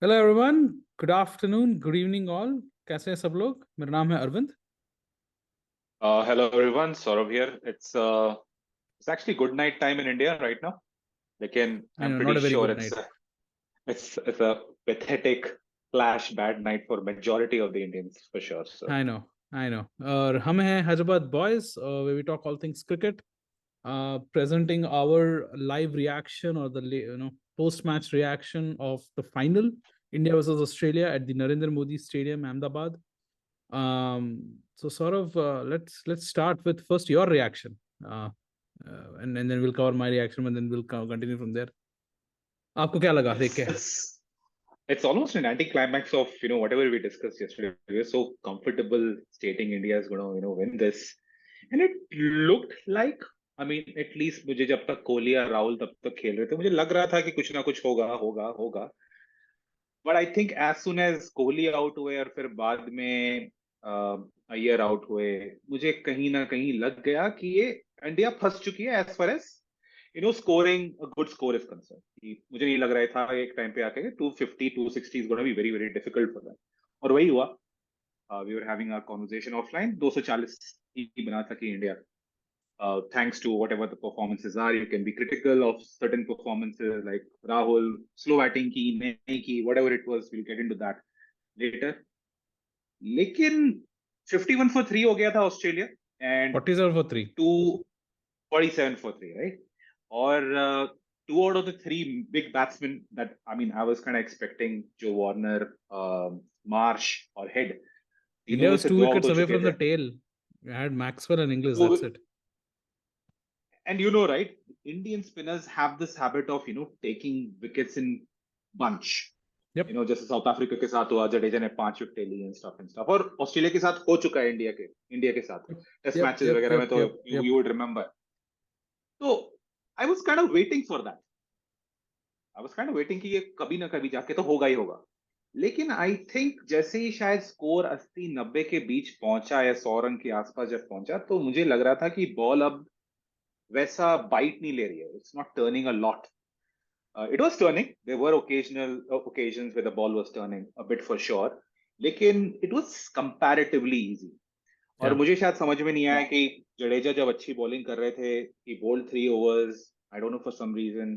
Hello everyone, good afternoon, good evening all. कैसे हैं सब लोग? मेरा नाम है Arvind. Hello everyone, Saurabh here. It's actually good night time in India right now. Again, I I'm no, pretty not a very sure good it's night. a, it's a pathetic slash bad night for majority of the Indians for sure. So I know, I know. और हम हैं Hyderabad boys, where we talk all things cricket, presenting our live reaction or the post match reaction of the final, India versus Australia at the Narendra Modi Stadium, Ahmedabad. So sort of, let's start with first your reaction, and then we'll cover my reaction, and then we'll continue from there. आपको क्या लगा देख it's के? it's it's almost an anticlimax of whatever we discussed yesterday. We were so comfortable stating India is going to win this, and it looked like. I mean, at least मुझे जब तक कोहली और राहुल तब तक खेल रहे थे मुझे लग रहा था कि कुछ ना कुछ होगा होगा होगा। But I think as soon as Kohli out हुए और फिर बाद में अय्यर आउट हुए, मुझे कहीं ना कहीं लग गया कि ये इंडिया फंस चुकी है as far as scoring a good score is concern. मुझे नहीं लग रहा था एक टाइम पे आके 250 260 is gonna be very very difficult for them, और वही हुआ। We were having a conversation offline, 240 ही बना था कि India, thanks to whatever the performances are. You can be critical of certain performances like Rahul, slow batting ki, nahi ki, whatever it was. We'll get into that later. लेकिन 51 for 3 हो गया था Australia and 47 for 3। 247 for 3, right? और two out of the three big batsmen that I was kind of expecting, Joe Warner, Marsh और Head, तीनों India में was से two दो आउट wickets हो away चुके from the थे। tail. You had Maxwell and Inglis. तो That's it. and right, Indian spinners have this habit of taking wickets in bunch. Yep. जैसे साउथ अफ्रीका के साथ हुआ, जडेजा ने 5 विकेट ली एंड स्टफ एंड स्टफ, और ऑस्ट्रेलिया के साथ हो चुका है इंडिया के साथ Yep. Test Yep. Matches Yep. वगैरह में, Yep. तो Yep. Yep. You would remember. तो I was kind of waiting for that. I was kind of waiting कि ये कभी ना कभी जाके तो होगा ही होगा। लेकिन आई थिंक जैसे ही शायद स्कोर 80-90 के बीच पहुंचा या 100 रन के आसपास जब पहुंचा, तो मुझे लग रहा था कि बॉल अब वैसा बाइट नहीं ले रही है। It's not turning a lot. It was turning. There were occasional occasions where the ball was turning a bit for sure, लेकिन it was comparatively easy. और Yeah. मुझे शायद समझ में नहीं आया कि जडेजा जब अच्छी बॉलिंग कर रहे थे, he bowled 3 overs. I don't know, for some reason,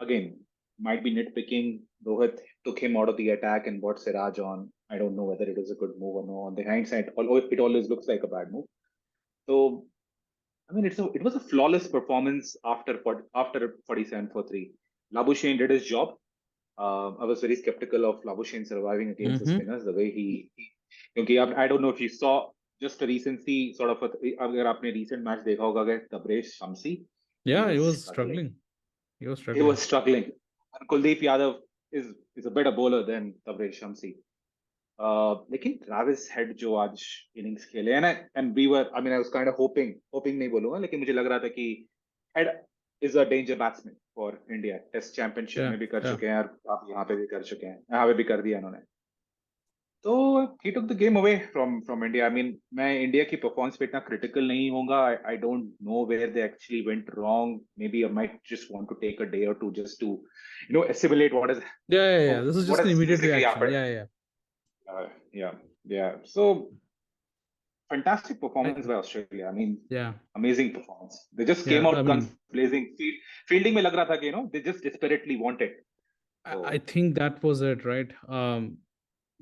again, might be nitpicking. Rohit took him out of the attack and brought Siraj on. I don't know whether it was a good move or no. On the hindsight, although it always looks like a bad move. So it was a flawless performance after 47 for 3. Labuschagne did his job. I was very skeptical of Labuschagne surviving against the Mm-hmm. spinners the way he क्योंकि I don't know if you saw just a recency sort of अगर आपने recent match देखा होगा अगर Tabraiz Shamsi, he Yeah, he was was struggling. struggling. He was He was struggling. struggling. And Kuldeep Yadav is a better bowler than Tabraiz Shamsi. लेकिन Travis Head जो आज innings खेले हैं ना, and we were I was kind of hoping नहीं बोलूंगा, लेकिन मुझे लग रहा था कि Head is a danger batsman for India. Test championship Yeah. में भी कर Yeah. चुके हैं और आप यहाँ पे भी कर चुके हैं, यहाँ पे भी कर दिया इन्होंने। तो he took the game away from India. मैं इंडिया की परफॉर्मेंस पे इतना क्रिटिकल नहीं होऊंगा। I don't know where they actually went wrong. Maybe I might just want to take a day और to just to assimilate Yeah. Yeah. Yeah. This is what just an has immediate physically reaction. happened. Yeah. Yeah. Yeah, yeah. So fantastic I, performance by Australia. yeah. Amazing performance. They just came Yeah. I out guns mean, blazing. Fielding में लग रहा था कि they just desperately wanted. I So think that was it, right? I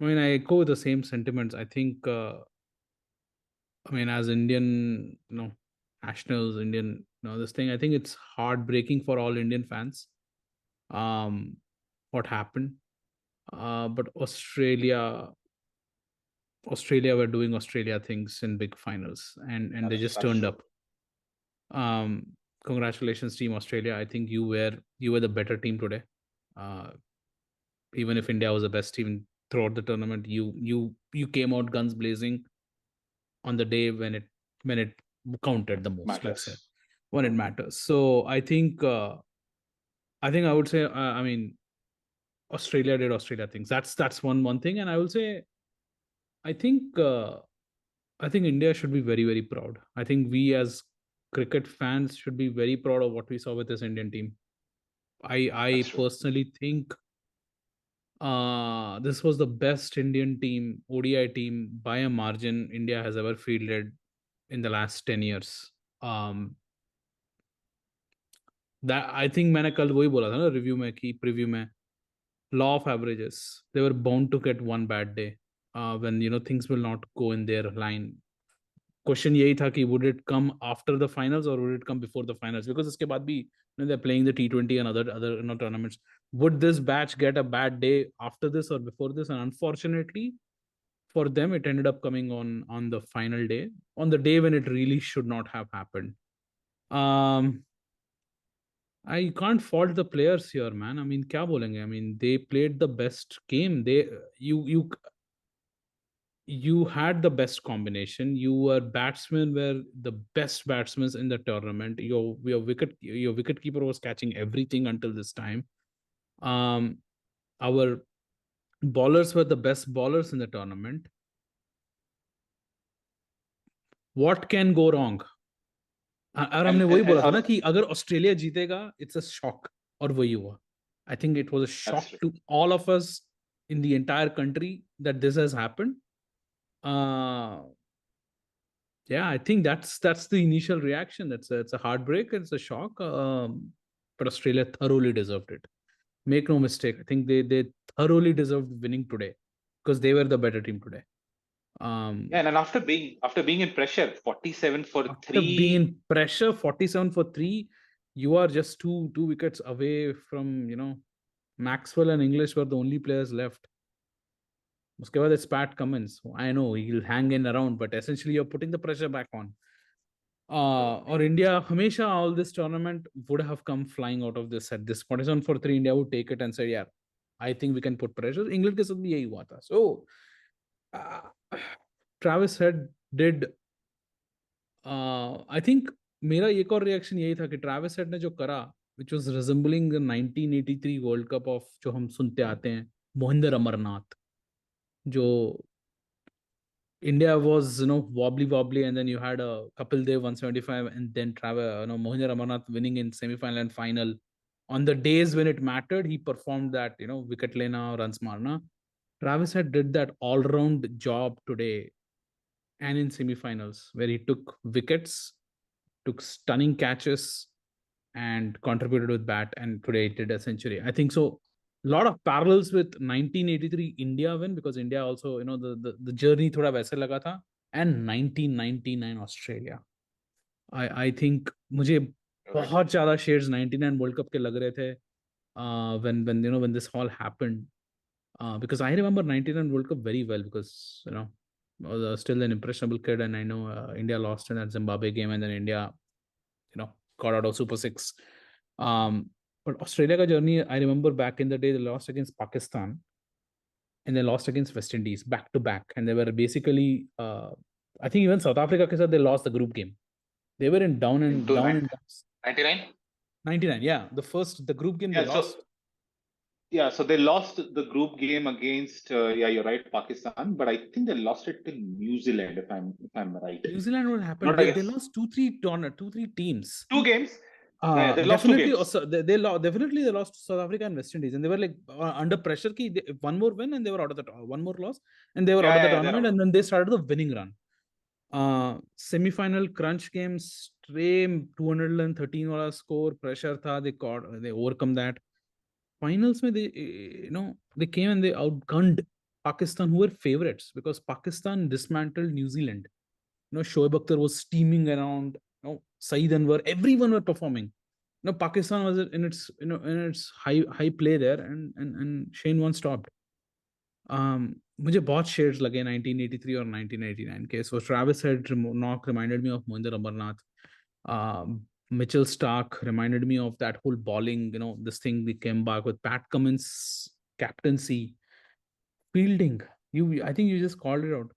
mean, I echo the same sentiments. I think, I mean, as Indian, nationals, Indian, this thing, I think it's heartbreaking for all Indian fans. Um, what happened? But Australia were doing Australia things in big finals, and they just that's turned true. up. Congratulations, Team Australia. I think you were the better team today. Uh, Even if India was the best team throughout the tournament, you came out guns blazing on the day when it counted the most. Let's say Matters. when it matters. So I think I would say, I mean, Australia did Australia things. That's one thing, and I will say I think. I think India should be very, very proud. I think we as cricket fans should be very proud of what we saw with this Indian team. I That's true. personally think This was the best Indian team, ODI team by a margin India has ever fielded in the last 10 years. That I think मैंने कल वही बोला था ना review में कि preview में law of averages. They were bound to get one bad day when things will not go in their line. Question यही था कि would it come after the finals or would it come before the finals? Because इसके बाद भी they're playing the T20 and other tournaments. Would this batch get a bad day after this or before this? And unfortunately for them, it ended up coming on the final day, on the day when it really should not have happened. I can't fault the players here, man. I mean, क्या बोलेंगे? I mean, they played the best game. You had the best combination. Your batsmen were the best batsmen in the tournament. Your wicket keeper was catching everything until this time. Our bowlers were the best bowlers in the tournament. What can go wrong? और हमने वही बोला था ना कि अगर Australia जीतेगा it's a shock और वही हुआ I think it was a shock to all of us in the entire country that this has happened yeah, I think that's the initial reaction. It's a heartbreak, it's a shock, but Australia thoroughly deserved it. Make no mistake, I think they thoroughly deserved winning today because they were the better team today. Yeah, and after being in pressure, 47 for After being 3. in pressure, 47 for 3, you are just two wickets away from, Maxwell and English were the only players left. Uske baad it's Pat Cummins. I know he'll hang in around, but essentially you're putting the pressure back on. Or India, Hamisha, all this tournament would have come flying out of this at this 47 for 3. India would take it and say, yeah, I think we can put pressure. England ke saath bhi yahi hua tha. So, Travis Head did I think मेरा एक और reaction यही था कि Travis head ने जो करा which was resembling the 1983 world cup of जो हम सुनते आते हैं मोहिंदर अमरनाथ जो India was wobbly and then you had a Kapil Dev 175 and then Mohinder Amarnath winning in semi-final and final on the days when it mattered. He performed that wicket lena runs marna. Travis had did that all-round job today and in semi-finals where he took wickets, took stunning catches and contributed with bat and today it did a century. I think so a lot of parallels with 1983 India win because India also the journey thoda वैसे लगा था and 1999 Australia. I think मुझे बहुत ज़्यादा shades 99 World Cup के लग रहे थे when this all happened because I remember 99 World Cup very well because I was still an impressionable kid and I know India lost in that Zimbabwe game and then India got out of Super 6. But Australia ka journey, I remember back in the day, they lost against Pakistan and they lost against West Indies back to back. And they were basically, I think even South Africa, they lost the group game. They were in down and 99? 99, yeah. The group game they lost. So they lost the group game against, you're right, Pakistan, but I think they lost it to New Zealand, if I'm right. New Zealand, what happened? They lost two, three teams. 2 games. They lost definitely, they lost South Africa and West Indies, and they were like under pressure. One more win, and they were out of the one more loss, and they were out of the tournament. And then they started the winning run. Semi-final crunch games, 213 wala score, pressure tha. They overcome that. Finals, mein they came and they outgunned Pakistan, who were favorites because Pakistan dismantled New Zealand. Shoaib Akhtar was steaming around. Saeed Anwar, everyone were performing. Pakistan was in its high play there, and Shane Warne stopped. मुझे बहुत shades लगे 1983 और 1989 के. So Travis Head knock reminded me of Mohinder Amarnath. Mitchell Stark reminded me of that whole bowling. This thing we came back with Pat Cummins captaincy, fielding. I think you just called it out.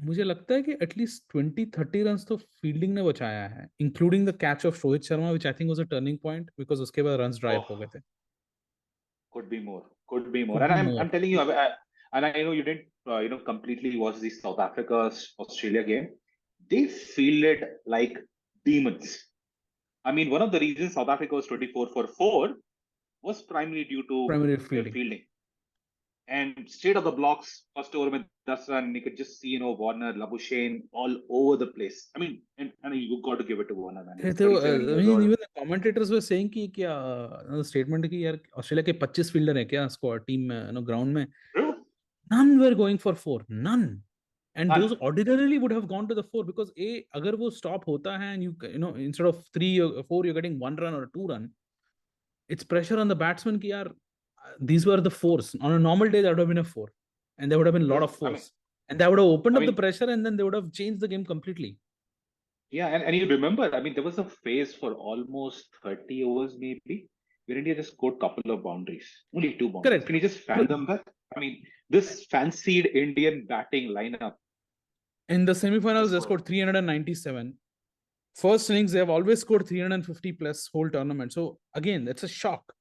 मुझे लगता है कि at least 20-30 run तो fielding ने बचाया है including the catch of Rohit Sharma which I think was a turning point because उसके बाद रन्स ड्राइव हो गए थे. Could be more. And I'm telling you, and I know you didn't completely watch the South Africa Australia game. They fielded like demons. I mean, one of the reasons South Africa was 24 for 4 was primarily due to fielding. and straight off the blocks, first over with 10 run, you could just see, Warner, Labuschagne all over the place. I mean, and you got to give it to Warner, man. He's तो 37 I years mean, old. even the commentators were saying कि क्या statement कि यार Australia के 25 fielder हैं क्या squad team में ground में Bro, none were going for four, none. And none. those ordinarily would have gone to the four because a अगर वो stop होता है and instead of 3 or 4 you're getting 1 run or 2 run, it's pressure on the batsman कि यार these were the fours. On a normal day that would have been a four, and there would have been a lot Bro, of fours, and that would have opened I up the mean, pressure, and then they would have changed the game completely. yeah, and you remember, I mean, there was a phase for almost 30 overs, maybe, where India just scored a couple of boundaries, only two boundaries. Correct. Can you just fathom that? I mean, this fancied Indian batting lineup In the semifinals, just they scored. scored 397. First innings, they have always scored 350 plus whole tournament. So again, that's a shock.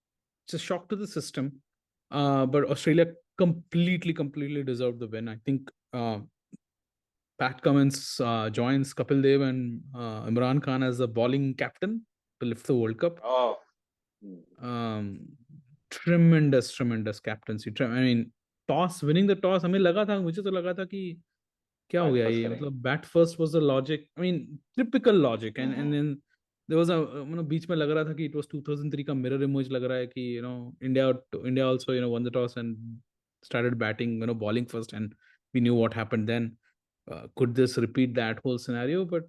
It's a shock to the system. But Australia completely deserved the win. I think Pat Cummins joins Kapil Dev and Imran Khan as the bowling captain to lift the World Cup. Oh, hmm. Tremendous captaincy. I mean, winning the toss, हमें लगा था, मुझे तो लगा था कि क्या हो Bat गया first ये, करेंगे. मतलब bat first was the logic. I mean, typical logic. And then there was a बीच में लग रहा था कि it was 2003 का mirror image लग रहा है कि India also won the toss and started batting, bowling first, and we knew what happened then. Could this repeat that whole scenario? But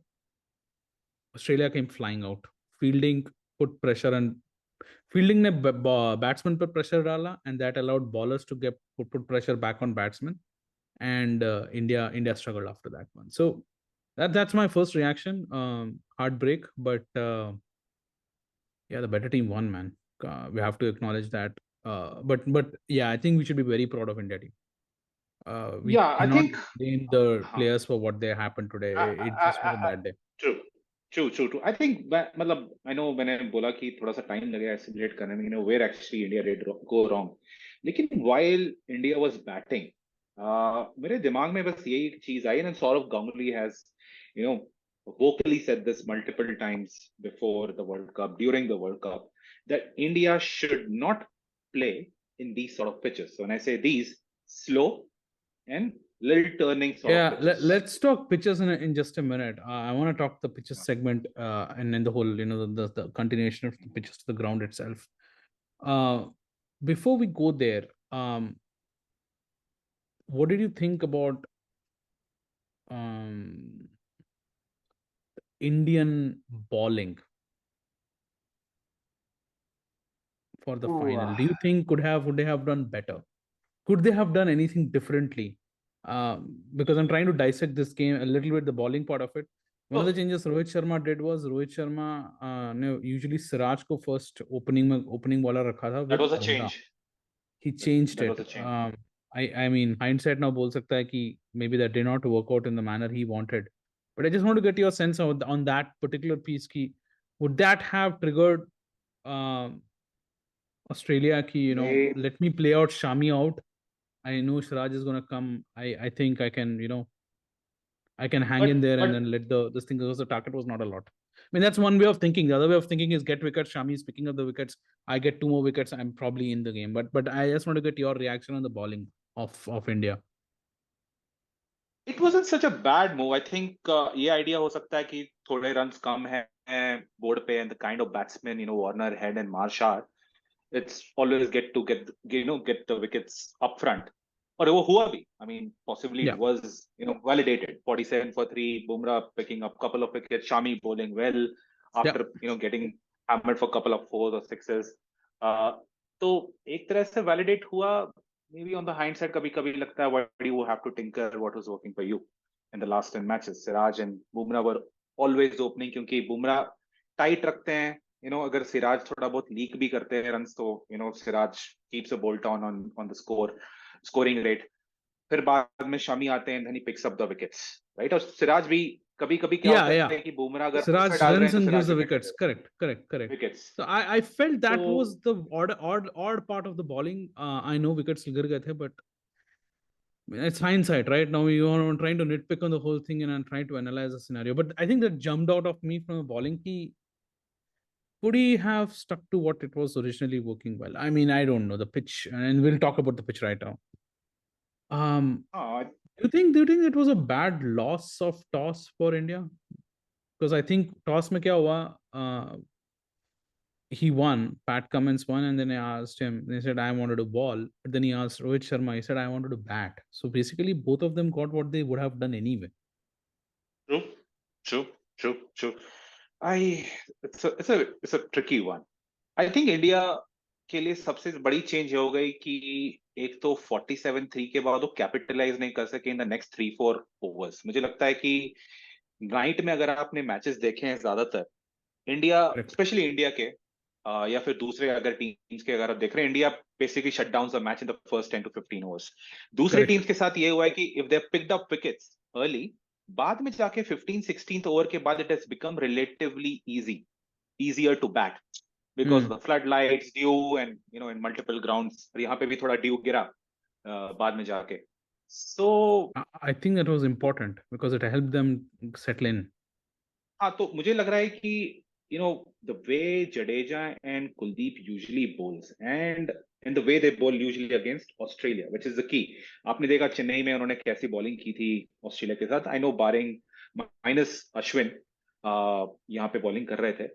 Australia came flying out. Fielding put pressure, and fielding ने batsman पर pressure डाला, and that allowed bowlers to put pressure back on batsmen. And India struggled after that one. So that's my first reaction. Heartbreak, but yeah, the better team won, man. We have to acknowledge that. But yeah, I think we should be very proud of India team. We Yeah, I cannot think. blame the Huh. players for what they happened today. It just was a bad day. True. True. I think मतलब I know मैंने बोला कि थोड़ा सा time लगेगा assimilate करने में, where actually India did go wrong. लेकिन while India was batting, मेरे दिमाग में बस यही एक चीज आई, and Saurav Ganguly has, you know, vocally said this multiple times before the World Cup, during the World Cup, that India should not play in these sort of pitches. So when I say these, slow and little turning sort of Yeah, pitches. let's talk pitches in just a minute. I want to talk the pitches segment and then the whole, the continuation of the pitches to the ground itself. Before we go there, what did you think about Indian bowling for the Ooh, final? Do you think would they have done better? Could they have done anything differently? Because I'm trying to dissect this game a little bit, the bowling part of it. One of the so changes Rohit Sharma did was Rohit Sharma ने usually Siraj को first opening bowler रखा था that with was a Bumrah. change. He changed That was it. a change. I mean, hindsight now बोल सकता है कि maybe that did not work out in the manner he wanted. But I just want to get your sense on that particular piece. Ki, would that have triggered Australia? Ki, They, let me play out Shami out. I know Siraj is gonna come. I think I can, I can hang in there and but then let this thing, because the target was not a lot. I mean, that's one way of thinking. The other way of thinking is get wickets. Shami is picking up the wickets. I get 2 more wickets. I'm probably in the game. But I just want to get your reaction on the bowling of India. it wasn't such a bad move. I think ये idea हो सकता है कि थोड़े runs कम है board पे, and the kind of batsman, Warner, Head and Marshall, it's always get the wickets up front. और वो हुआ भी. I mean, possibly it Yeah. was, validated. 47 for 3, Bumrah picking up couple of wickets, Shami bowling well after, getting hammered for a couple of fours or sixes. तो एक तरह से validate हुआ. Maybe on the hindsight, कभी कभी लगता है, what do you have to tinker what was working for you in the last 10 matches? Siraj and Bumrah were always opening, क्योंकि Bumrah tight रखते हैं. अगर सिराज थोड़ा बहुत लीक भी करते हैं रन्स, तो Siraj keeps a bolt on the scoring rate. फिर बाद में शमी आते हैं, then he picks up the wickets, right? और सिराज भी कभी कभी क्या होता है कि बुमराह अगर Siraj pressure डाल रहे हैं runs तो and gives Siraj the wicket wickets. लेते Correct. हैं wickets. So I felt that तो was the odd part of the bowling. I know wickets गिर गए थे, but it's hindsight, right? Now I'm trying to nitpick on the whole thing and I'm trying to analyze the scenario. But I think that jumped out of me from the bowling key. Could he have stuck to what it was originally working well? I mean, I don't know the pitch, and we'll talk about the pitch right now. हाँ, Do you think it was a bad loss of toss for India? Because I think toss में क्या हुआ? He won. Pat Cummins won, and then I asked him. They said I wanted to ball, but then he asked Rohit Sharma. He said I wanted to bat. So basically, both of them got what they would have done anyway. true, true, true, true. I it's a tricky one. I think India के लिए सबसे बड़ी change हो गई कि एक तो 47-3 के बाद वो कैपिटलाइज नहीं कर सके इन द नेक्स्ट 3-4 ओवर्स। मुझे लगता है कि नाइट में अगर आपने मैचेस देखे हैं ज्यादातर इंडिया, Correct. स्पेशली इंडिया के या फिर दूसरे अगर टीम्स के अगर आप देख रहे हैं, India basically shut down the match in the first 10 to 15 overs. दूसरे Correct. टीम्स के साथ ये हुआ है कि if they picked up wickets early, बाद में जाके 15-16 ओवर के बाद it has become relatively easier to bat because of Hmm. the floodlights, dew, and in multiple grounds. और यहाँ पे भी थोड़ा ड्यू गिरा बाद में जाके। So I think that was important because it helped them settle in. हाँ, तो मुझे लग रहा है कि the way Jadeja and Kuldeep usually bowls and the way they bowl usually against Australia, which is the key. आपने देखा चेन्नई में उन्होंने कैसी बॉलिंग की थी ऑस्ट्रेलिया के साथ। I know barring minus Ashwin यहाँ पे बॉलिंग कर रहे थे,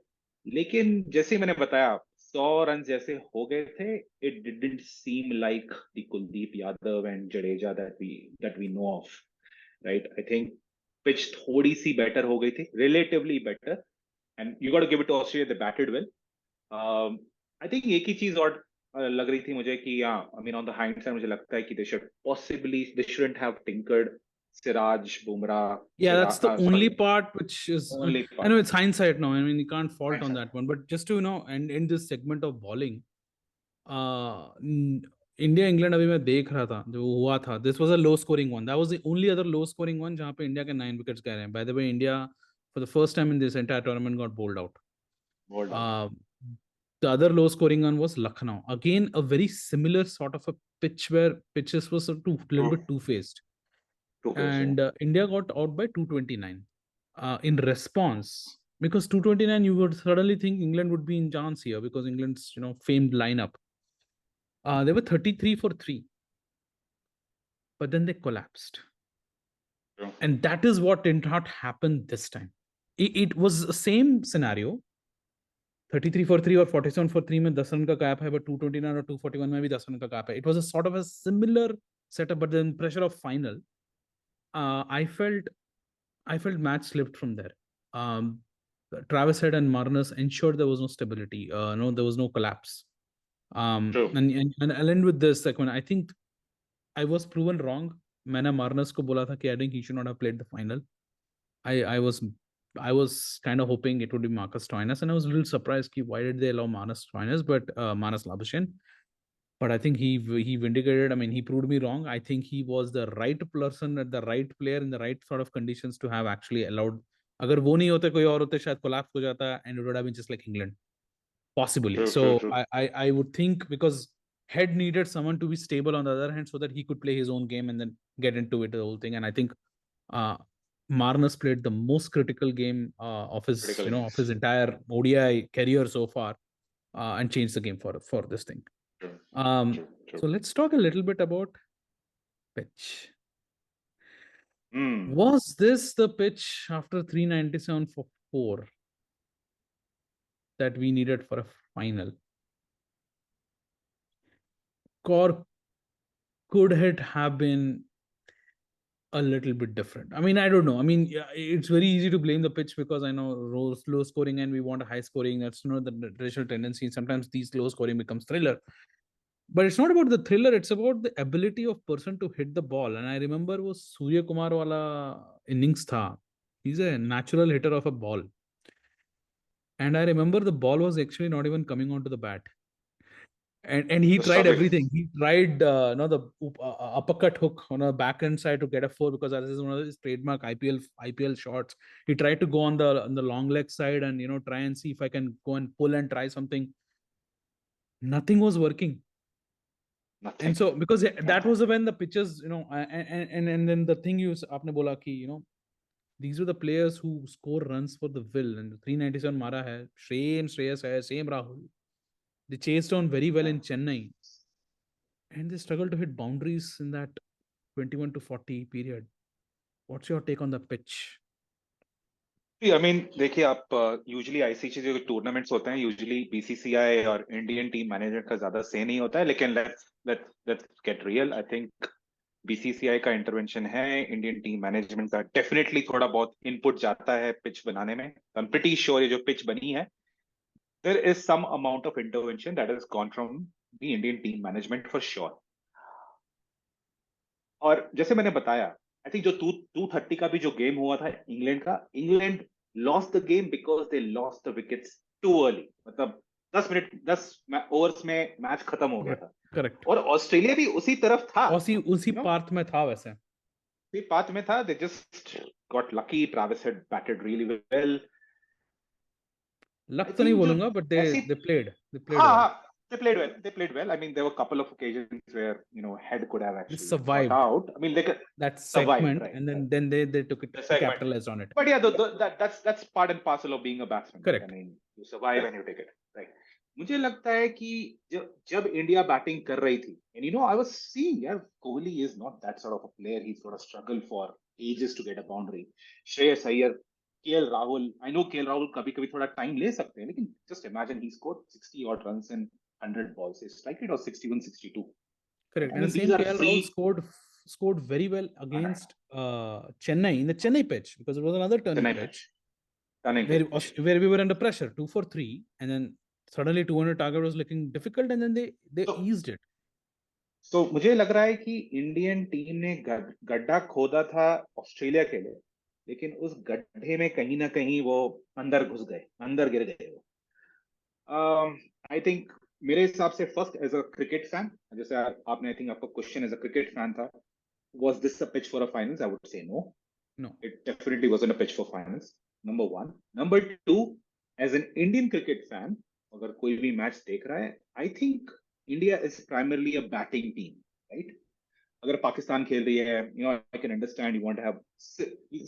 लेकिन जैसे ही मैंने बताया 100 रन जैसे हो गए थे, it didn't seem like the Kuldeep Yadav and Jadeja that we know of, right? I think pitch थोड़ी सी बेटर हो गई थी, relatively better, and you got to give it to Australia, they batted well. I think एक ही चीज और लग रही थी मुझे कि हाँ, I mean on the hindsight मुझे लगता है कि they shouldn't have tinkered Siraj Bumrah, Yeah, that's the only sorry, part which is. Only I know part it's hindsight now. I mean, you can't fault on hindsight. that one. But just to and in this segment of bowling, India England अभी मैं देख रहा था जो हुआ था, this was a low scoring one, that was the only other low scoring one जहां पे इंडिया के 9 विकेट्स गए हैं। By the way, India for the first time in this entire tournament got bold out. Bold out. The other low scoring one was Lucknow, again a very similar sort of a pitch where pitches was a little bit two faced, two face है। and India got out by 229 in response. Because 229, you would suddenly think England would be in chance here because England's famed lineup. They were 33 for 3, but then they collapsed. And that is what did not happen this time. It was the same scenario. 33 for 3 or 47 for 3 में 10 run का gap है, but 229 और 241 में भी 10 run का gap है. It was a sort of a similar setup, but then pressure of final, I felt match slipped from there. Travis Head and Marnus ensured there was no stability. No, there was no collapse. True And I'll end with this. Like, when I think I was proven wrong, मैंने Marnus को बोला था कि I think he should not have played the final. I was kind of hoping it would be Marcus Stoinis, and I was a little surprised कि why did they allow Marcus Stoinis, but Manas Labuschagne. But I think he vindicated. I mean, he proved me wrong. I think he was the right person at the right player in the right sort of conditions to have actually allowed. अगर वो नहीं होते कोई और होते शायद collapse हो जाता, and it would have been just like England possibly. True So true true I would think because Head needed someone to be stable on the other hand so that he could play his own game and then get into it the whole thing. And I think uh, Marnus played the most critical game of his critical of innings. his entire ODI career so far, and changed the game for this thing. True Um, true true. so let's talk a little bit about pitch. Hmm. Was this the pitch after 397 for 4 that we needed for a final? Or could it have been a little bit different? I mean, I don't know. I mean, yeah, it's very easy to blame the pitch because I know low scoring and we want a high scoring. That's the traditional tendency. Sometimes these low scoring becomes thriller. But it's not about the thriller, it's about the ability of person to hit the ball. And I remember was Surya Kumar wala innings tha. He's a natural hitter of a ball. And I remember the ball was actually not even coming onto the bat. And he tried struggling. everything. He tried the uppercut hook on a backhand side to get a four because that is one of his trademark IPL shots. He tried to go on the long leg side and try and see if I can go and pull and try something. Nothing was working. And nothing so because that nothing. was when the pitches, and then the thing you आपने बोला कि these were the players who score runs for the will, and 397 मारा है, same Shreyas hai, same Rahul. They chased on very well in Chennai, and they struggled to hit boundaries in that 21 to 40 period. What's your take on the pitch? I mean, देखिए आप usually ICC जो tournaments होते हैं usually BCCI और Indian team management का ज्यादा से नहीं होता है, लेकिन let's get real. I think BCCI का इंटरवेंशन है, इंडियन टीम मैनेजमेंट का डेफिनेटली थोड़ा बहुत इनपुट जाता है पिच बनाने में। आई एम प्रीटी श्योर ये जो पिच बनी है, there is some amount of intervention that is gone from the Indian team management for sure. और जैसे मैंने बताया, आई थिंक जो 230 का भी जो गेम हुआ था इंग्लैंड का, England lost the game because they lost the wickets too early. मतलब 10 ओवर्स में मैच खत्म हो गया था। करेक्ट। और ऑस्ट्रेलिया भी उसी तरफ था, उसी पाथ में था वैसे। उसी पाथ में था। They just got lucky. Travis had batted really well. Luck I तो नहीं थिंक जो बोलूंगा, बट ऐसी दे प्लेड हाँ वेल। हाँ, they played well. They played well. I mean, there were a couple of occasions where head could have They actually got survived out. I mean, they could that survived, segment, right? and Right. then they took it, The they segment. capitalized on it. But yeah, that's part and parcel of being a batsman, right? I Correct. mean, you survive and you take it, right? मुझे लगता है कि जब India batting कर रही थी, and I was seeing, yeah, Kohli is not that sort of a player. He's got to struggle for ages to get a boundary. Shreyas Iyer, KL Rahul, I know KL Rahul कभी कभी थोड़ा time ले सकते हैं, लेकिन just imagine he scored 60 odd runs in 100 balls. His strike rate was 61, 62. Correct. I And the mean, these same are KL Rahul free. scored very well against Chennai in the Chennai pitch, because it was another turning Chennai pitch pitch. Turning pitch. where we were under pressure, 2 for 3, and then suddenly 200 target was looking difficult, and then they So, eased it. तो मुझे लग रहा है कि Indian team ने गड्ढा खोदा था ऑस्ट्रेलिया के लिए, लेकिन उस गड्ढे में कहीं ना कहीं वो अंदर घुस गए, अंदर गिर गए वो। आई थिंक मेरे हिसाब से first as a cricket fan, जैसे आपने, आई थिंक आपका question as a cricket fan था, was this a pitch for a finals? I would say no. No. It definitely wasn't a pitch for finals. Number one. Number two, as an Indian cricket fan, अगर कोई भी match देख रहा है, I think India is primarily a batting team, right? अगर पाकिस्तान खेल रही है, I can understand you want to have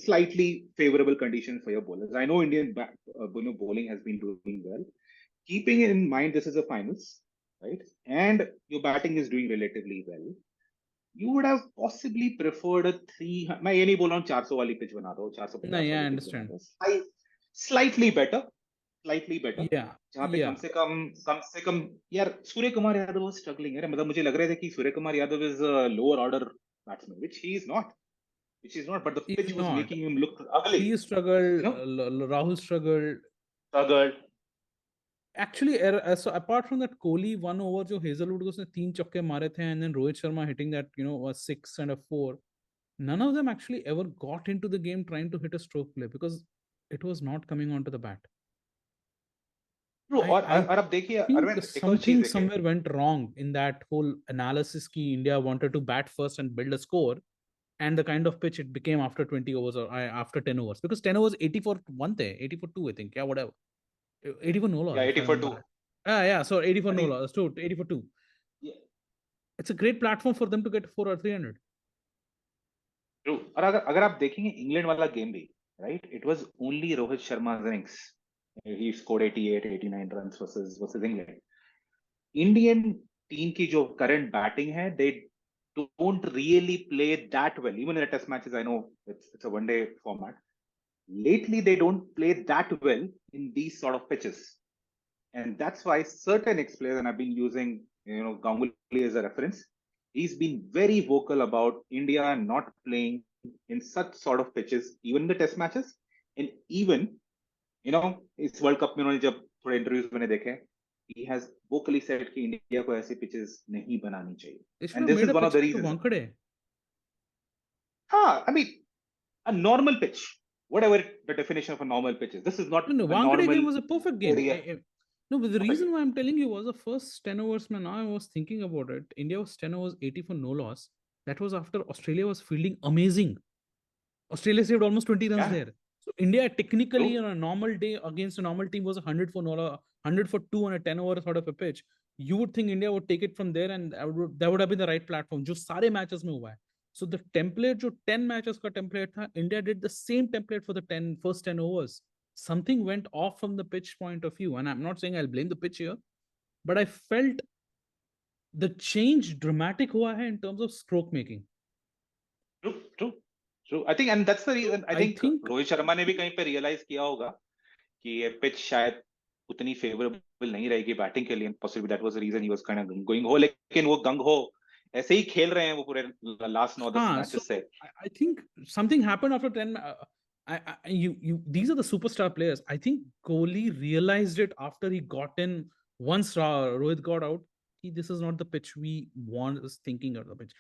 slightly favorable conditions for your bowlers. I know Indian bowling has been doing well. Keeping in mind this is a finals, right? And your batting is doing relatively well. You would have possibly preferred a 300. मैं ये नहीं बोल रहा हूँ 400 वाली pitch बना दो, 450 No, yeah, I वाली पिच बना understand. दो। Slightly better, slightly better, Yeah, जहाँ पे yeah. कम से कम यार सूर्य कुमार यादव was struggling है। मतलब मुझे लग रहा था कि Surya Kumar Yadav is a lower order batsman, which he is not, but the He's pitch was not. making him look ugly, He struggled. you know, Rahul struggled. struggled. Actually, so apart from that, Kohli 1 over जो Hazelwood को उसने 3 चक्के मारे थे, and then Rohit Sharma hitting that, a 6 and a 4. None of them actually ever got into the game trying to hit a stroke play, because it was not coming onto the bat. True. I और अब देखिए think Arvind, एक और चीज something देखिए। somewhere went wrong in that whole analysis ki India wanted to bat first and build a score, and the kind of pitch it became after 20 overs, or after 10 overs, because 10 overs 80 for 1 the 80 for 2, I think, yeah, whatever, 80 for no या loss, if 80 I for remember 2, right. Yeah, so 80 for I no think. loss, 80 for 2. Yeah. It's a great platform for them to get 4 or 300. True. और अगर आप देखेंगे England वाला game भी, right, it was only Rohit Sharma innings, he scored 88 89 runs versus England. Indian team की जो current batting है, they don't really play that well, even in test matches. I know it's a one day format, lately they don't play that well in these sort of pitches, and that's why certain ex-players, and I've been using Ganguly as a reference, he's been very vocal about India not playing in such sort of pitches, even in the test matches, and even इस world cup में उन्होंने जब थोड़े interviews मैंने देखे, he has vocally said कि India को ऐसे pitches नहीं बनानी चाहिए, They should and have this made is a one of pitch the like a reasons. Wankhede. I mean, a normal pitch, whatever the definition of a normal pitch is, this is not No, a Wankhede normal game was a perfect game. area. No, but the Perfect. reason why I'm telling you was the first 10 overs, man. Now I was thinking about it. India was 10 overs, 80 for no loss. That was after Australia was fielding amazing. Australia saved almost 20 runs Yeah, there. So India technically true. on a normal day against a normal team was 100 for no loss, 100 for 2 on a 10 over sort of a pitch. You would think India would take it from there, and that would have been the right platform. जो सारे matches में हुआ है. So the template, जो 10 matches का template था, India did the same template for the first 10 overs. Something went off from the pitch point of view, and I'm not saying I'll blame the pitch here, but I felt the change dramatic हुआ है in terms of stroke making. True, true. I think, and that's the So reason. I I think think, Rohit Sharma ने भी कहीं पे realise किया होगा कि ये पिच शायद उतनी फेवरेबल नहीं रहेगी बैटिंग के लिए. Possibly that was the reason he was kind of going हो. लेकिन वो गंग हो ऐसे ही खेल रहे हैं वो पूरे लास्ट 9-10 so मैचेस से. I think something happened after 10. These are the superstar players. I think Kohli realized it after he got in. Once Rohit got out, this is not the pitch we want. Is thinking of the pitch.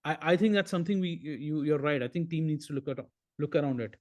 I think that's something you're right. I think team needs to look around it.